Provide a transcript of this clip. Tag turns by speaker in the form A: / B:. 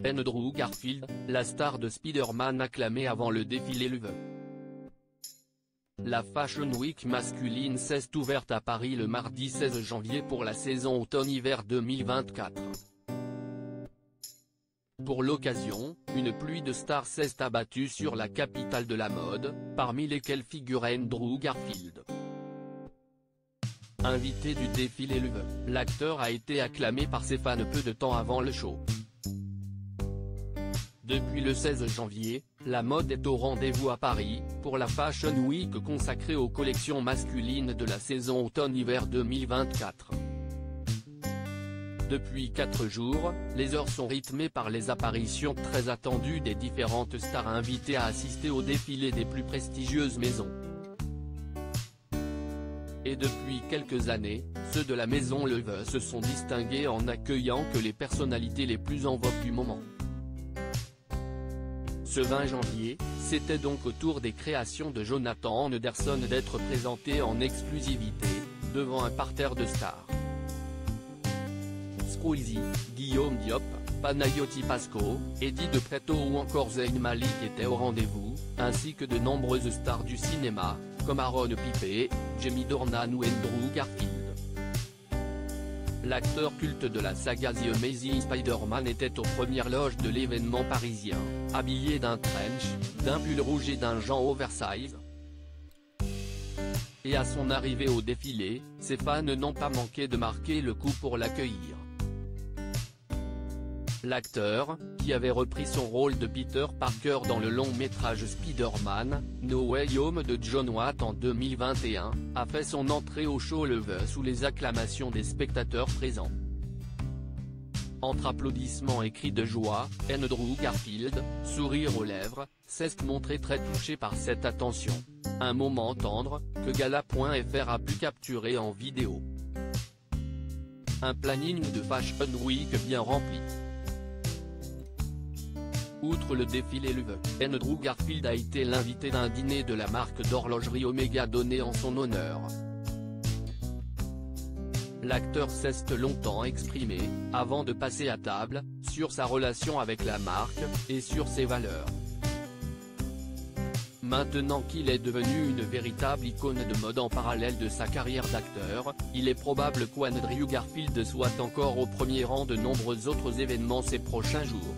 A: Andrew Garfield, la star de Spider-Man acclamée avant le défilé Louvre. La Fashion Week masculine s'est ouverte à Paris le mardi 16 janvier pour la saison automne-hiver 2024. Pour l'occasion, une pluie de stars s'est abattue sur la capitale de la mode, parmi lesquelles figure Andrew Garfield. Invité du défilé Louvre, l'acteur a été acclamé par ses fans peu de temps avant le show. Depuis le 16 janvier, la mode est au rendez-vous à Paris, pour la Fashion Week consacrée aux collections masculines de la saison automne-hiver 2024. Depuis 4 jours, les heures sont rythmées par les apparitions très attendues des différentes stars invitées à assister au défilé des plus prestigieuses maisons. Et depuis quelques années, ceux de la maison Louvre se sont distingués en accueillant que les personnalités les plus en vogue du moment. Ce 20 janvier, c'était donc au tour des créations de Jonathan Anderson d'être présenté en exclusivité, devant un parterre de stars. Squeezie, Guillaume Diop, Panayoti Pasco, Eddie De Pretto ou encore Zayn Malik étaient au rendez-vous, ainsi que de nombreuses stars du cinéma, comme Aaron Pippé, Jamie Dornan ou Andrew Garfield. L'acteur culte de la saga The Amazing Spider-Man était aux premières loges de l'événement parisien, habillé d'un trench, d'un pull rouge et d'un jean oversize. Et à son arrivée au défilé, ses fans n'ont pas manqué de marquer le coup pour l'accueillir. L'acteur, qui avait repris son rôle de Peter Parker dans le long-métrage Spider-Man, No Way Home de John Watt en 2021, a fait son entrée au show Louvre sous les acclamations des spectateurs présents. Entre applaudissements et cris de joie, Andrew Garfield, sourire aux lèvres, s'est montré très touché par cette attention. Un moment tendre, que Gala.fr a pu capturer en vidéo. Un planning de Fashion Week bien rempli. Outre le défilé Louvre, Andrew Garfield a été l'invité d'un dîner de la marque d'horlogerie Omega donné en son honneur. L'acteur s'est longtemps exprimé, avant de passer à table, sur sa relation avec la marque, et sur ses valeurs. Maintenant qu'il est devenu une véritable icône de mode en parallèle de sa carrière d'acteur, il est probable qu'Andrew Garfield soit encore au premier rang de nombreux autres événements ces prochains jours.